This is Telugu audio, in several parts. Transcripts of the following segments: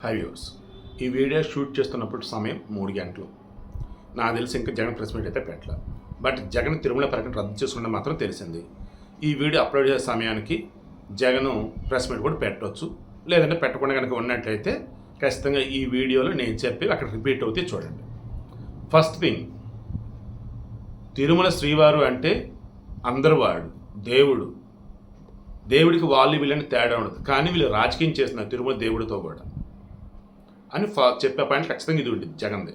హై వ్యూవర్స్, ఈ వీడియో షూట్ చేస్తున్నప్పుడు సమయం 3 గంటలు. నాకు తెలిసి ఇంకా జగన్ ప్రెస్ మీట్ అయితే పెట్టలే. బట్ జగన్ తిరుమల పర్యటన రద్దు చేసుకుంటే మాత్రం తెలిసింది. ఈ వీడియో అప్లోడ్ చేసే సమయానికి జగన్ ప్రెస్ మీట్ కూడా పెట్టవచ్చు, లేదంటే పెట్టకుండా కనుక ఉన్నట్లయితే ఖచ్చితంగా ఈ వీడియోలో నేను చెప్పి అక్కడ రిపీట్ అవుతే చూడండి. ఫస్ట్ థింగ్, తిరుమల శ్రీవారు అంటే అందరు వాడు దేవుడు. దేవుడికి వాళ్ళు వీళ్ళని తేడా ఉండదు, కానీ వీళ్ళు రాజకీయం చేస్తున్నారు తిరుమల దేవుడితో కూడా అని చెప్పే పాయింట్ ఖచ్చితంగా ఇది ఉంటుంది జగన్ది.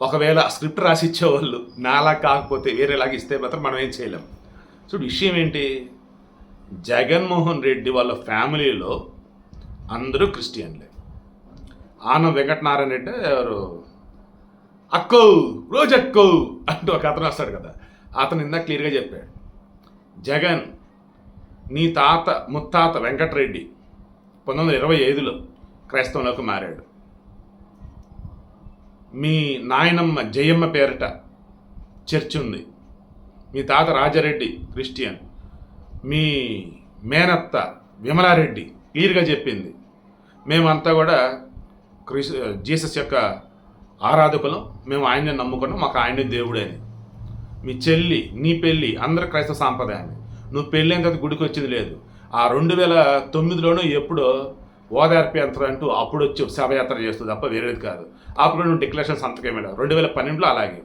ఒకవేళ స్క్రిప్ట్ రాసి ఇచ్చేవాళ్ళు నాలా కాకపోతే వేరేలాగా ఇస్తే మాత్రం మనం ఏం చేయలేం. సో విషయం ఏంటి, జగన్మోహన్ రెడ్డి వాళ్ళ ఫ్యామిలీలో అందరూ క్రిస్టియన్లే. ఆనం వెంకటనారాయణ రెడ్డి ఎవరు అక్కో రోజు అక్కో అంటూ ఒక అతను వస్తాడు కదా, అతను ఇందాక క్లియర్గా చెప్పాడు, జగన్ నీ తాత ముత్తాత వెంకటరెడ్డి 1925లో క్రైస్తవంలోకి మారాడు. మీ నాయనమ్మ జయమ్మ పేరిట చర్చ్ ఉంది. మీ తాత రాజారెడ్డి క్రిస్టియన్. మీ మేనత్త విమలారెడ్డి క్లియర్గా చెప్పింది, మేమంతా కూడా జీసస్ యొక్క ఆరాధకులం, మేము ఆయన్ని నమ్ముకున్నాం, మాకు ఆయనే దేవుడని. మీ చెల్లి నీ పెళ్ళి అందరూ క్రైస్తవ సాంప్రదాయాన్ని. నువ్వు పెళ్ళి అయిన తర్వాత గుడికి వచ్చింది లేదు. ఆ 2009లోనూ ఎప్పుడో ఓదార్పి యంత్రం అంటూ అప్పుడు వచ్చి శవయాత్ర చేస్తుంది తప్ప వేరేది కాదు. అప్పుడు నువ్వు డిక్లరేషన్ సంతకం వెళ్ళావు 2012లో. అలాగే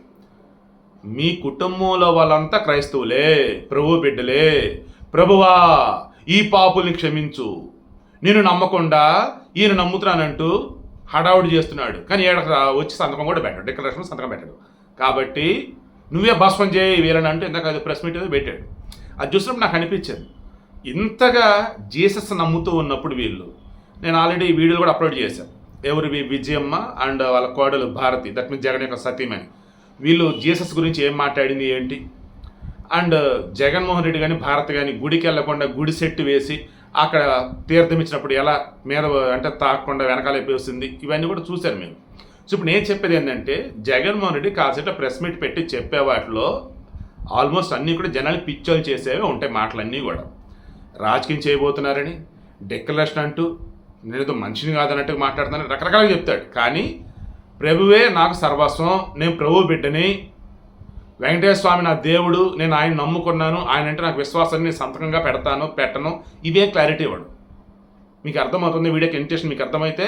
మీ కుటుంబంలో వాళ్ళంతా క్రైస్తవులే, ప్రభు బిడ్డలే. ప్రభువా ఈ పాపుల్ని క్షమించు, నేను నమ్మకుండా ఈయన నమ్ముతున్నానంటూ హడావుడి చేస్తున్నాడు, కానీ వచ్చి సంతకం కూడా పెట్టాడు, డిక్లరేషన్ సంతకం పెట్టాడు. కాబట్టి నువ్వే భస్మం చేయి వీళ్ళని అంటే ఇందాక అది ప్రెస్ మీట్ పెట్టాడు. అది చూసినప్పుడు నాకు అనిపించింది, ఇంతగా జీసస్ నమ్ముతూ ఉన్నప్పుడు వీళ్ళు, నేను ఆల్రెడీ ఈ వీడియోలు కూడా అప్లోడ్ చేశాను, ఎవరివి విజయమ్మ అండ్ వాళ్ళ కోడలు భారతి, దట్ మీన్స్ జగన్ యొక్క సతీమణి, వీళ్ళు జీసస్ గురించి ఏం మాట్లాడింది ఏంటి. అండ్ జగన్మోహన్ రెడ్డి కానీ భారత్ కానీ గుడికి వెళ్ళకుండా గుడి సెట్టు వేసి అక్కడ తీర్థం ఇచ్చినప్పుడు ఎలా మీద అంటే తాకుండా వెనకాల వేసింది, ఇవన్నీ కూడా చూశారు మేము. సో ఇప్పుడు నేను చెప్పేది ఏంటంటే, జగన్మోహన్ రెడ్డి కాసేట ప్రెస్ మీట్ పెట్టి చెప్పే వాటిలో ఆల్మోస్ట్ అన్నీ కూడా జనాలు పిచ్చోలు చేసేవే ఉంటాయి. మాటలన్నీ కూడా రాజకీయం చేయబోతున్నారని, డిక్లరేషన్ అంటూ నేనేదో మనిషిని కాదన్నట్టు మాట్లాడుతున్నాను, రకరకాలుగా చెప్తాడు. కానీ ప్రభువే నాకు సర్వస్వం, నేను ప్రభు బిడ్డని, వెంకటేశ్వర స్వామి నా దేవుడు, నేను ఆయన నమ్ముకున్నాను, ఆయన అంటే నాకు విశ్వాసాన్ని నేను సంతకంగా పెడతాను పెట్టను, ఇవే క్లారిటీ ఇవ్వడు. మీకు అర్థమవుతుంది వీడియోకి ఇంటెన్షన్ మీకు అర్థమైతే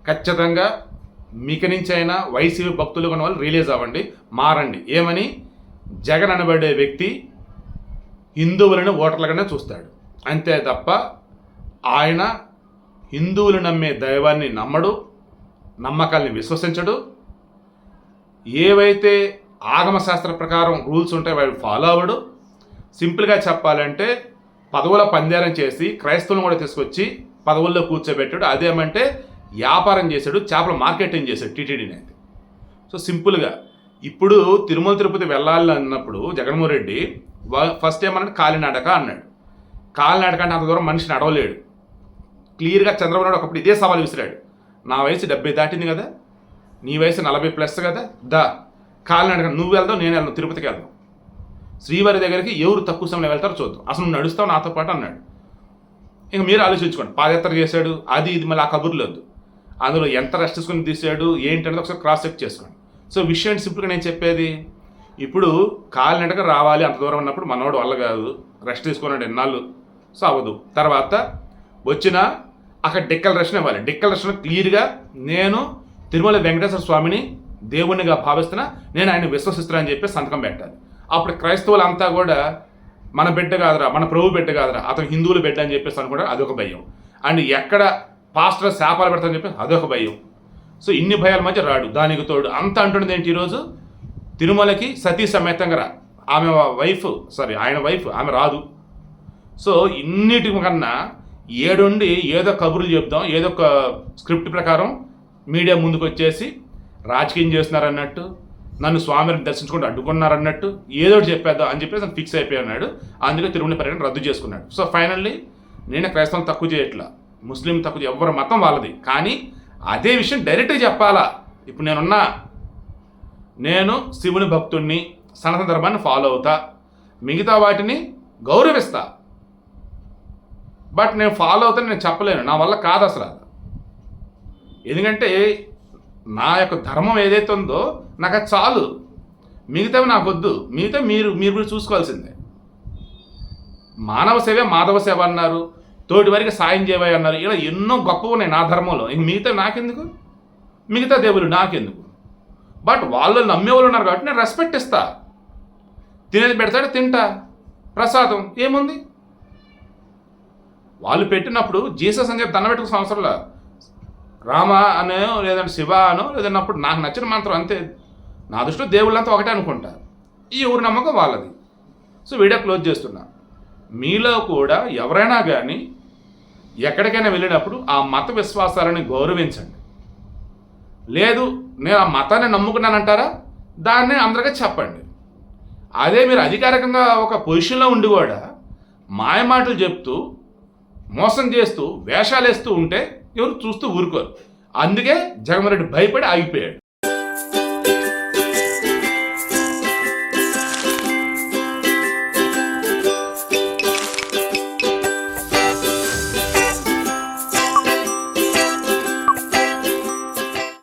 ఖచ్చితంగా మీకు నుంచి అయినా వైసీపీ భక్తులు కొన్న వాళ్ళు రిలీజ్ అవ్వండి, మారండి. ఏమని, జగన్ అనబడే వ్యక్తి హిందువులను ఓటర్లుగానే చూస్తాడు, అంతే తప్ప ఆయన హిందువులు నమ్మే దైవాన్ని నమ్మడు, నమ్మకాల్ని విశ్వసించడు. ఏవైతే ఆగమశాస్త్ర ప్రకారం రూల్స్ ఉంటాయో వాడు ఫాలో అవ్వడు. సింపుల్గా చెప్పాలంటే పదవుల పందేరం చేసి క్రైస్తవులను కూడా తీసుకొచ్చి పదవుల్లో కూర్చోబెట్టాడు. అదేమంటే వ్యాపారం చేశాడు, చేపల మార్కెటింగ్ చేశాడు టీటీడీని అయితే. సో సింపుల్గా ఇప్పుడు తిరుమల తిరుపతి వెళ్ళాలి అన్నప్పుడు జగన్మోహన్ రెడ్డి ఫస్ట్ ఏమన్నాడు, కాలినడక అన్నాడు. కాలినడక అంటే అంత దూరం మనిషి నడవలేడు. క్లియర్గా చంద్రబాబు నాయుడు ఒకప్పుడు ఇదే సవాల్ విసిరాడు, నా వయసు 70 దాటింది కదా, నీ వయసు 40+ కదా, కాలినడక నువ్వు వెళ్దాం, నేను వెళ్దాం, తిరుపతికి వెళ్దాం, శ్రీవారి దగ్గరికి ఎవరు తక్కువ సమయంలో వెళ్తారో చూద్దాం, అసలు నువ్వు నడుస్తావు నాతో పాటు అన్నాడు. ఇంక మీరు ఆలోచించుకోండి, పాదయాత్ర చేశాడు, అది ఇది మళ్ళీ ఆ కబుర్లు వద్దు, అందులో ఎంత రెస్ట్ తీసుకుని తీసాడు ఏంటనేది ఒకసారి క్రాస్ చెక్ చేసుకోండి. సో విషయం సింపుల్గా నేను చెప్పేది, ఇప్పుడు కాలినడక రావాలి అంత దూరం ఉన్నప్పుడు మనోడు వల్ల కాదు, రెస్ట్ తీసుకున్నాడు ఎన్నాళ్ళు, సో అవ్వదు. తర్వాత వచ్చిన అక్కడ డిక్లరేషన్ ఇవ్వాలి. డిక్లరేషన్ క్లియర్గా నేను తిరుమల వెంకటేశ్వర స్వామిని దేవునిగా భావిస్తున్నా, నేను ఆయన విశ్వసిస్తున్నా అని చెప్పి సంతకం పెట్టాలి. అప్పుడు క్రైస్తవులంతా కూడా మన బిడ్డ కాదురా, మన ప్రభు బిడ్డ కాదురా, అతను హిందువుల బిడ్డ అని చెప్పేసి అనుకుంటారు, అదొక భయం. అండ్ ఎక్కడ పాస్టర్ శాపాలు పెడతారని చెప్పి అదొక భయం. సో ఇన్ని భయాల మధ్య రాడు. దానికి తోడు అంత అంటున్నది ఏంటి, ఈరోజు తిరుమలకి సతీ సమేతంగా రా, ఆమె వైఫ్ ఆయన వైఫ్ ఆమె రాదు. సో ఇన్నిటి కన్నా ఏడుండి ఏదో కబుర్లు చెప్దాం, ఏదో ఒక స్క్రిప్ట్ ప్రకారం మీడియా ముందుకు వచ్చేసి రాజకీయం చేస్తున్నారన్నట్టు, నన్ను స్వామిని దర్శించుకుంటూ అడ్డుకున్నారన్నట్టు ఏదో చెప్పేద్దాం అని చెప్పేసి ఫిక్స్ అయిపోయాడు. అందుకే తిరుమల పర్యటన రద్దు చేసుకున్నాడు. సో ఫైనల్లీ నేనే క్రైస్తవం తక్కువ చేయట్లా, ముస్లిం తక్కువ, ఎవరి మతం వాళ్ళది, కానీ అదే విషయం డైరెక్ట్గా చెప్పాలా. ఇప్పుడు నేను శివుని భక్తుడిని, సనాతన ధర్మాన్ని ఫాలో అవుతా, మిగతా వాటిని గౌరవిస్తా. బట్ నేను ఫాలో అవుతాను నేను చెప్పలేను, నా వల్ల కాదు అసలు. ఎందుకంటే నా యొక్క ధర్మం ఏదైతే ఉందో నాకు అది చాలు, మిగతావి నాకు వద్దు. మిగతా మీరు చూసుకోవాల్సిందే. మానవ సేవ మాధవ సేవ అన్నారు, తోటి వారికి సాయం చేయవా అన్నారు. ఇలా ఎన్నో గొప్పవి ఉన్నాయి నా ధర్మంలో. ఇంక మిగతా నాకెందుకు, మిగతా దేవుళ్ళు నాకెందుకు. బట్ వాళ్ళు నమ్మేవాళ్ళు ఉన్నారు కాబట్టి నేను రెస్పెక్ట్ ఇస్తా. తినేది పెడతాడు, తింటా, ప్రసాదం ఏముంది. వాళ్ళు పెట్టినప్పుడు జీసస్ అని చెప్పి దండం పెట్టుకునే అవసరంలా, రామ అనో లేదంటే శివ అనో లేదన్నప్పుడు నాకు నచ్చిన మంత్రం అంతే. నా దృష్టిలో దేవుళ్ళంతా ఒకటే అనుకుంటా. ఈ ఊరి నమ్మకం వాళ్ళది. సో వీడియో క్లోజ్ చేస్తున్నా. మీలో కూడా ఎవరైనా కానీ ఎక్కడికైనా వెళ్ళినప్పుడు ఆ మత విశ్వాసాలని గౌరవించండి. లేదు నేను ఆ మతాన్ని నమ్ముకున్నానంటారా, దాన్ని అందరికీ చెప్పండి. అదే మీరు అధికారికంగా ఒక పొజిషన్లో ఉండి కూడా మాయమాటలు చెప్తూ మోసం చేస్తూ వేషాలు వేస్తూ ఉంటే ఎవరు చూస్తూ ఊరుకోరు. అందుకే జగన్మోహన్ రెడ్డి భయపడి ఆగిపోయాడు.